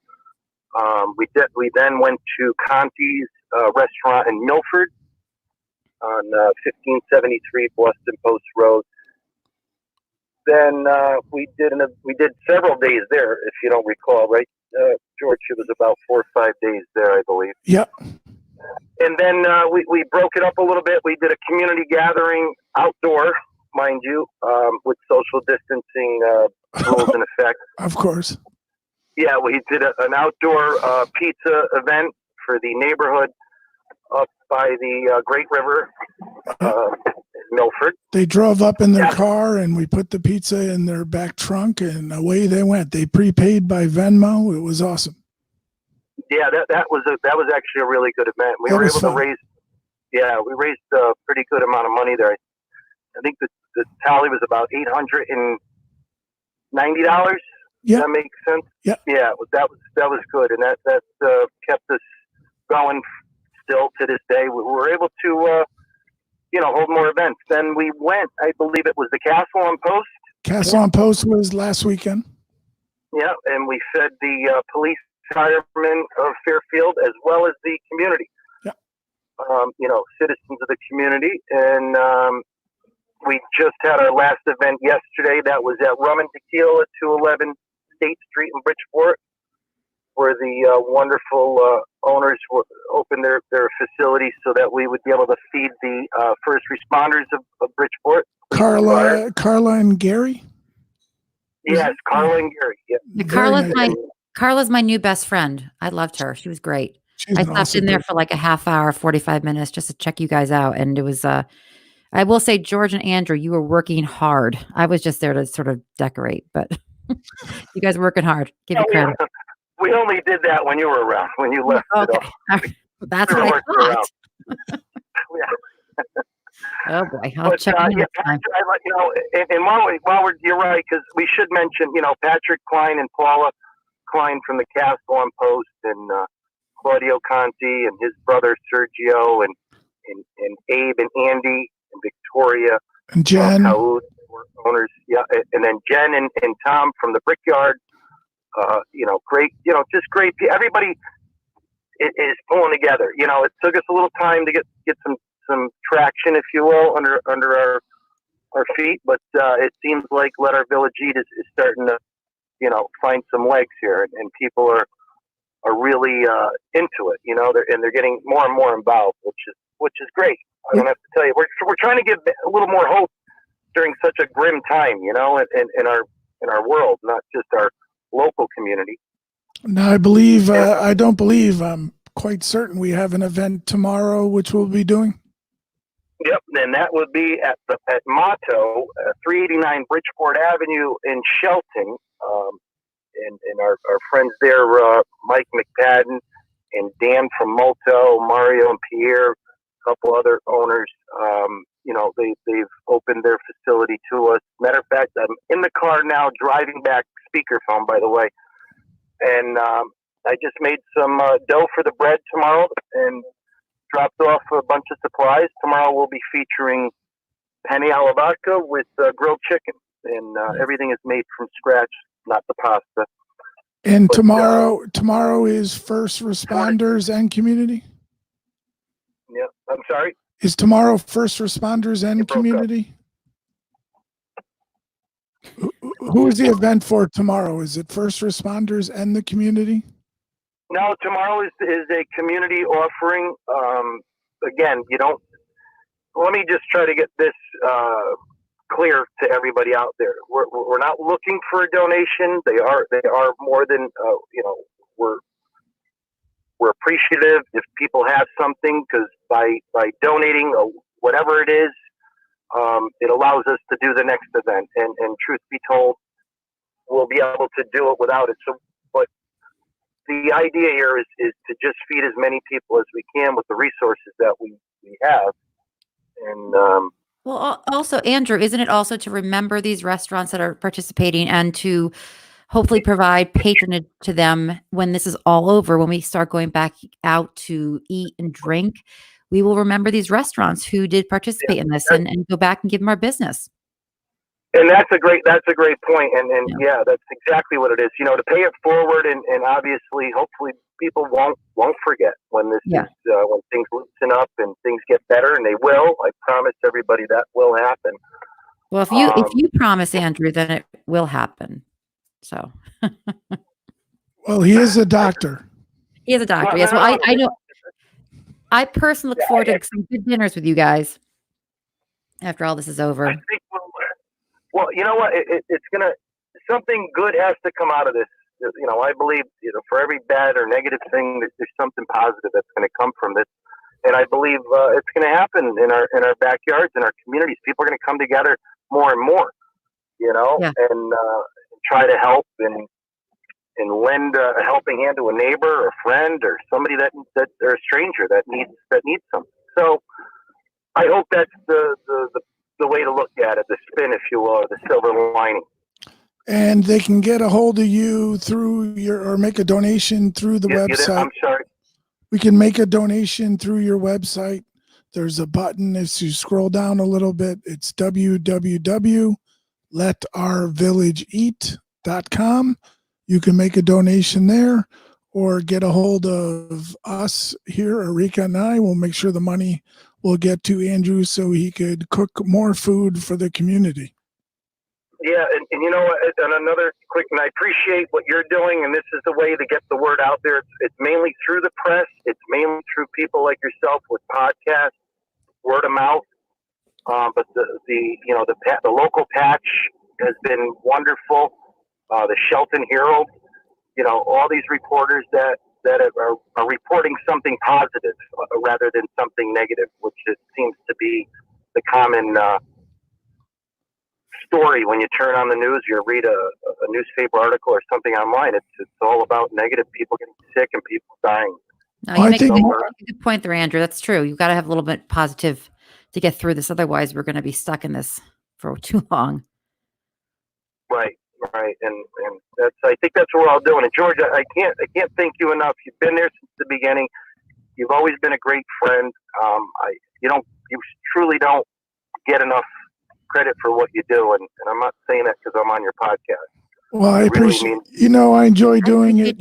We then went to Conti's restaurant in Milford on 1573 Boston Post Road. Then we did several days there, if you don't recall, right, George? It was about 4 or 5 days there, I believe. Yep. And then we broke it up a little bit. We did a community gathering outdoor, mind you, with social distancing rules in effect. Of course. Yeah, we did an outdoor pizza event for the neighborhood up by the Great River, Milford. They drove up in their car, and we put the pizza in their back trunk, and away they went. They prepaid by Venmo. It was awesome. Yeah, that was actually a really good event. We were able to raise a pretty good amount of money there. I think the tally was about $890. Yeah, that makes sense. Yeah, that was good, and that kept us going still to this day. We were able to hold more events. Then we went. I believe it was the Castle on Post. Castle on Post was last weekend. Yeah, and we fed the police firemen of Fairfield as well as the community. Yeah, citizens of the community, and we just had our last event yesterday. That was at Rum and Tequila, 211 State Street in Bridgeport, where the wonderful owners opened their facility so that we would be able to feed the first responders of Bridgeport. Carla and Gary? Yes, Carla and Gary. Yeah. Carla's my new best friend. I loved her. She was great. I stopped in there for like a half hour, 45 minutes just to check you guys out. And it was, I will say, George and Andrew, you were working hard. I was just there to sort of decorate, but you guys were working hard. Give you credit. We only did that when you were around, when you left. Okay. That's what I thought. Oh boy, I'll check in next time. And while you're right, because we should mention, Patrick Klein and Paula Klein from the Castle on Post, and Claudio Conti and his brother Sergio and Abe and Andy and Victoria And Jen. Owners, yeah, and then Jen and Tom from the Brickyard. Great, just great. Everybody is pulling together. It took us a little time to get some traction, if you will, under our feet, but it seems like Let Our Village Eat is starting to, find some legs here, and people are really into it. They're getting more and more involved, which is great. I don't have to tell you, we're trying to give a little more hope during such a grim time, in our world, not just our local community. Now, I'm quite certain we have an event tomorrow, which we'll be doing. Yep, and that would be at Motto, 389 Bridgeport Avenue in Shelton. And our friends there, Mike McPadden and Dan from Moto, Mario and Pierre, a couple other owners, they've opened their facility to us. Matter of fact, I'm in the car now driving back, speakerphone, by the way. And I just made some dough for the bread tomorrow and dropped off a bunch of supplies. Tomorrow we'll be featuring penne alla vodka with grilled chicken. And everything is made from scratch, not the pasta. And tomorrow is first responders and community? Yeah, I'm sorry? Is tomorrow first responders and community? Who is the event for tomorrow? Is it first responders and the community? No, tomorrow is a community offering. Again, let me just try to get this clear to everybody out there. We're not looking for a donation. They are more than, we're appreciative if people have something, because by donating whatever it is, it allows us to do the next event. And truth be told, we'll be able to do it without it. So, but the idea here is to just feed as many people as we can with the resources that we have. And well, also, Andrew, isn't it also to remember these restaurants that are participating and to hopefully provide patronage to them when this is all over, when we start going back out to eat and drink? We will remember these restaurants who did participate in this and go back and give them our business. And that's a great point. And yeah, that's exactly what it is. To pay it forward and obviously, hopefully, people won't forget when this is when things loosen up and things get better, and they will. I promise everybody that will happen. Well, if you promise, Andrew, then it will happen. So. Well, he is a doctor. He is a doctor. Yes. Well, I know. I personally look forward to some good dinners with you guys after all this is over. I think well, you know what? It's something good has to come out of this. I believe, for every bad or negative thing, there's something positive that's going to come from this. And I believe it's going to happen in our backyards, in our communities. People are going to come together more and more, and try to help and lend a helping hand to a neighbor or friend or somebody that or a stranger that needs something. So I hope that's the way to look at it, the spin, if you will, or the silver lining. And they can get a hold of you through or make a donation through the website. I'm sorry. We can make a donation through your website. There's a button. If you scroll down a little bit, it's www.letourvillageeat.com. You can make a donation there or get a hold of us here, Erika and I. We'll make sure the money will get to Andrew so he could cook more food for the community. Yeah, and another quick, and I appreciate what you're doing, and this is the way to get the word out there. It's mainly through the press. It's mainly through people like yourself with podcasts, word of mouth. But the local patch has been wonderful. The Shelton Herald, all these reporters that are reporting something positive rather than something negative, which it seems to be the common story when you turn on the news, you read a newspaper article or something online. It's all about negative, people getting sick and people dying. No, you make a good point there, Andrew. That's true. You've got to have a little bit positive to get through this. Otherwise, we're going to be stuck in this for too long. Right. right? And I think that's what we're all doing. And George, I can't thank you enough. You've been there since the beginning. You've always been a great friend. You truly don't get enough credit for what you do, and I'm not saying that because I'm on your podcast. Well, I appreciate. I enjoy doing it.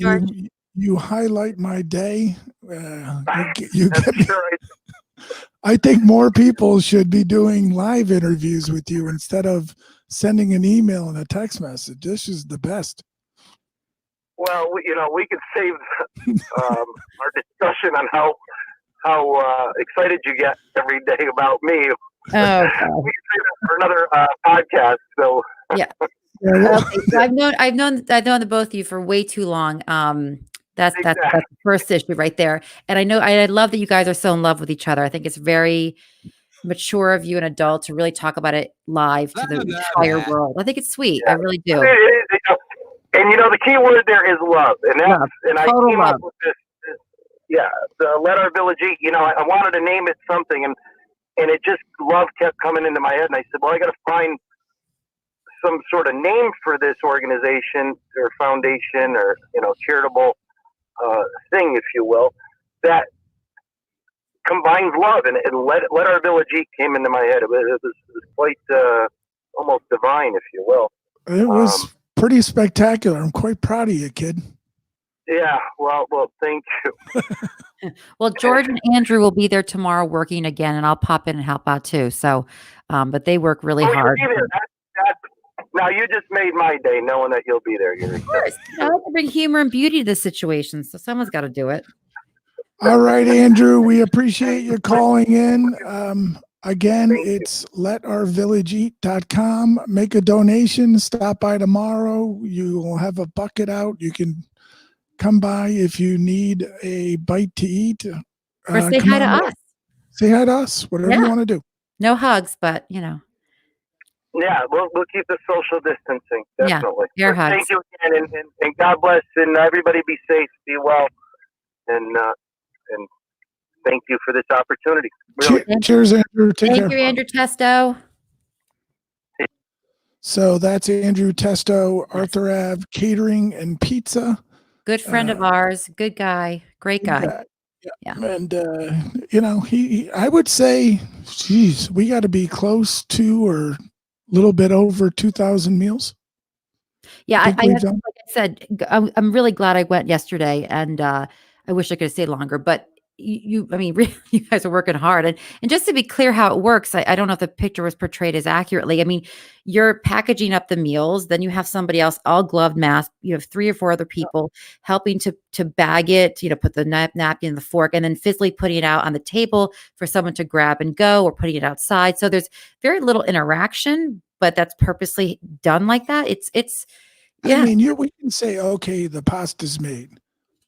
You highlight my day. You get me. I think more people should be doing live interviews with you instead of sending an email and a text message. This is the best. Well, we could save our discussion on how excited you get every day about me. Oh, we can save that for another podcast. So yeah. Okay, so I've known the both of you for way too long. That's the first issue right there. And I love that you guys are so in love with each other. I think it's very mature of you, an adult, to really talk about it live to the entire world. I think it's sweet. Yeah. I really do. And the key word there is love, and that's love. And total I came love. up with this. The Let Our Village Eat. I wanted to name it something, and it just love kept coming into my head, and I said, well, I got to find some sort of name for this organization or foundation or charitable thing, if you will, that combines love, and let Our Village Eat came into my head. It was quite almost divine, if you will. It was pretty spectacular. I'm quite proud of you, kid. Yeah, well, thank you. Well, George and Andrew will be there tomorrow working again, and I'll pop in and help out too. So, but they work really hard. Now you just made my day knowing that you'll be there. Of course, I bring humor and beauty to the situation, so someone's got to do it. All right, Andrew, we appreciate you calling in. Again, it's letourvillageeat.com. Make a donation. Stop by tomorrow. You will have a bucket out. You can come by if you need a bite to eat. Or say hi to us. Say hi to us, whatever you want to do. No hugs, but Yeah, we'll keep the social distancing, definitely. Yeah, hugs. Thank you again, and God bless, and everybody be safe, be well, and thank you for this opportunity. Really. Cheers, Andrew. Take care. Thank you, Andrew Testo. So that's Andrew Testo, Arthur Ave Catering and Pizza. Good friend of ours. Good guy. Great guy. Yeah. And, he I would say, geez, we got to be close to or a little bit over 2,000 meals. Yeah, like I said, I'm really glad I went yesterday, and I wish I could have stayed longer, but you guys are working hard. And just to be clear how it works, I don't know if the picture was portrayed as accurately. I mean, you're packaging up the meals, then you have somebody else, all gloved, masked. You have 3 or 4 other people helping to bag it, put the napkin, the fork, and then physically putting it out on the table for someone to grab and go, or putting it outside. So there's very little interaction, but that's purposely done like that. It's yeah. I mean, we can say, okay, the pasta's made.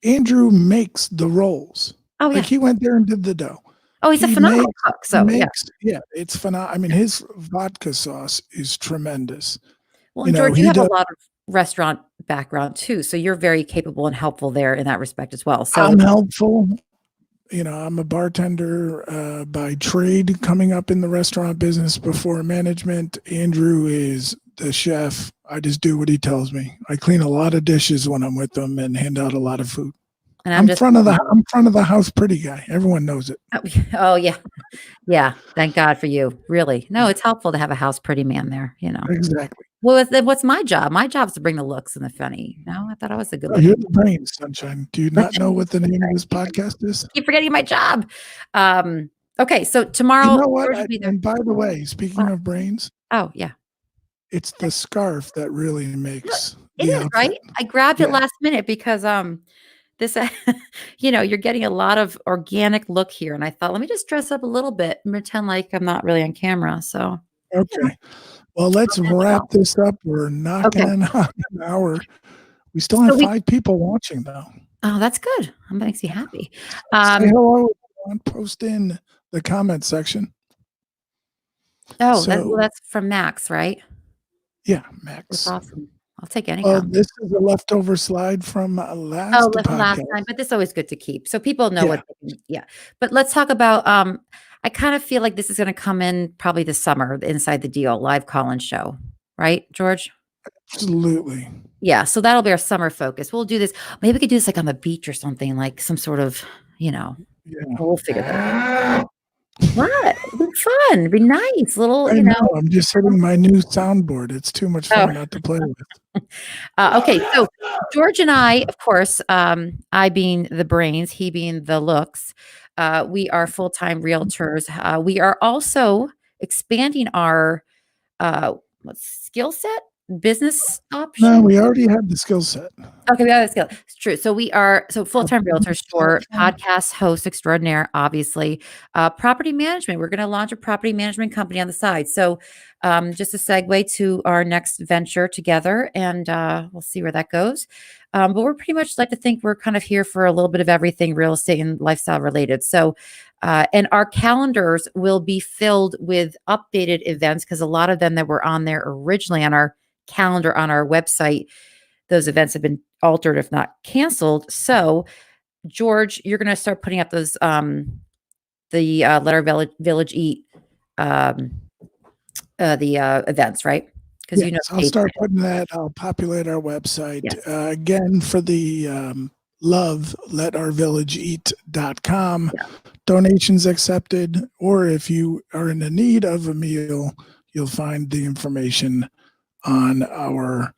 Andrew makes the rolls. Oh, yeah. Like he went there and did the dough. Oh, he's a phenomenal cook. So it's phenomenal. I mean, his vodka sauce is tremendous. Well, George, you have a lot of restaurant background too, so you're very capable and helpful there in that respect as well. So I'm helpful. I'm a bartender by trade, coming up in the restaurant business before management. Andrew is the chef. I just do what he tells me. I clean a lot of dishes when I'm with them and hand out a lot of food. And I'm front of the house pretty guy. Everyone knows it. Oh yeah. Yeah. Thank God for you. Really. No, it's helpful to have a house pretty man there, Exactly. Well, what's my job? My job is to bring the looks and the funny. I thought I was a good You're the brains, sunshine. Do you not know what the name of this podcast is? Keep forgetting my job. Okay. So tomorrow. You know what? And by the way, speaking of brains. Oh yeah. It's the scarf that really makes it is outfit. Right. I grabbed it last minute because, this, you're getting a lot of organic look here. And I thought, let me just dress up a little bit and pretend like I'm not really on camera. So, okay. Well, let's wrap this up. We're knocking in on an hour. We still have 5 people watching though. Oh, that's good. That makes me happy. Say hello and post in the comment section. Oh, that's from Max, right? Yeah, Max. That's awesome. I'll take any. Oh, this is a leftover slide from last time, but this is always good to keep so people know what. But let's talk about. I kind of feel like this is going to come in probably this summer. The Inside the Deal live call-in show, right, George? Absolutely. Yeah, so that'll be our summer focus. We'll do this. Maybe we could do this like on the beach or something, like some sort of, Yeah. we'll figure that out. What? It'd be fun. It'd be nice. Little, I know. I'm just hitting my new soundboard. It's too much fun not to play with. Okay, so George and I, of course, I being the brains, he being the looks, we are full-time realtors. We are also expanding our skill set, business No, option. we already have the skill set. Okay, we have a skill. It's true. So we are full-time realtors for podcast host extraordinaire, obviously. Property management. We're going to launch a property management company on the side. So just a segue to our next venture together, and we'll see where that goes. But we're pretty much like to think we're kind of here for a little bit of everything real estate and lifestyle related. So and our calendars will be filled with updated events because a lot of them that were on there originally on our calendar on our website, those events have been altered, if not canceled. So, George, you're going to start putting up those the Let Our Village Eat the events, right? Because I'll start putting that. I'll populate our website again for the L.O.V.E, letourvillageeat.com. Yeah. Donations accepted, or if you are in the need of a meal, you'll find the information on our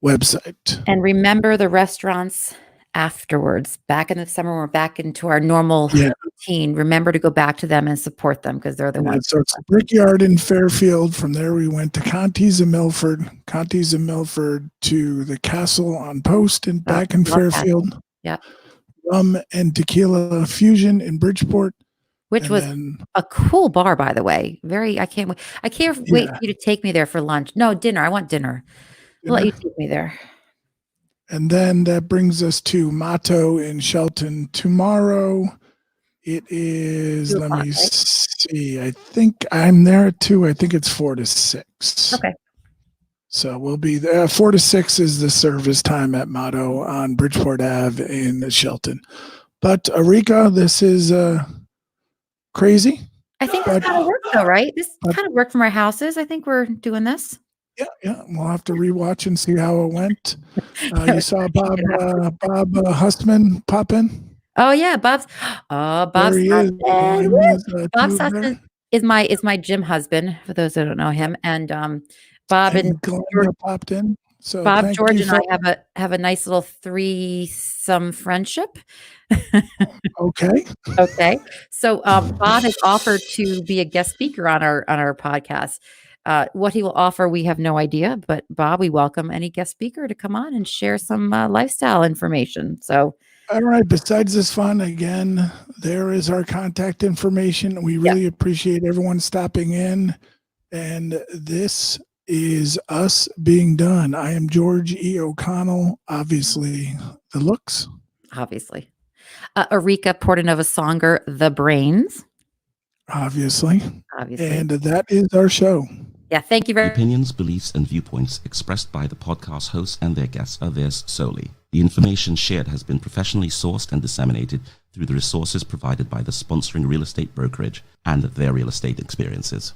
website. And remember the restaurants afterwards. Back in the summer, we're back into our normal routine. Remember to go back to them and support them because they're the ones. So it's a Brickyard in Fairfield. From there, we went to Conti's in Milford, to the Castle on Post and back in Fairfield. Yeah. Rum and Tequila Fusion in Bridgeport. Which was a cool bar, by the way. I can't wait for you to take me there for lunch. No, dinner. I want dinner. I'll let you take me there. And then that brings us to Motto in Shelton tomorrow. It is, let me see. I think I'm there at 2. I think it's 4 to 6. Okay. So we'll be there. 4 to 6 is the service time at Motto on Bridgeport Ave in Shelton. But Erika, this is crazy. I think this kind of worked though, right? This kind of worked from our houses. I think we're doing this. Yeah. We'll have to rewatch and see how it went. You saw Bob Hussman pop in. Oh yeah, Bob Sussman. Bob Sussman is my gym husband. For those that don't know him, and Bob and George popped in. So Bob, George, and I have a nice little threesome friendship. Okay. So Bob has offered to be a guest speaker on our podcast. What he will offer, we have no idea. But Bob, we welcome any guest speaker to come on and share some lifestyle information. So. All right. Besides this fun, again, there is our contact information. We really appreciate everyone stopping in. And this is us being done. I am George E. O'Connell. Obviously, the looks. Obviously. Erika Portanova-Songer, the brains. Obviously. And that is our show. Yeah, thank you very much. Opinions, beliefs, and viewpoints expressed by the podcast hosts and their guests are theirs solely. The information shared has been professionally sourced and disseminated through the resources provided by the sponsoring real estate brokerage and their real estate experiences.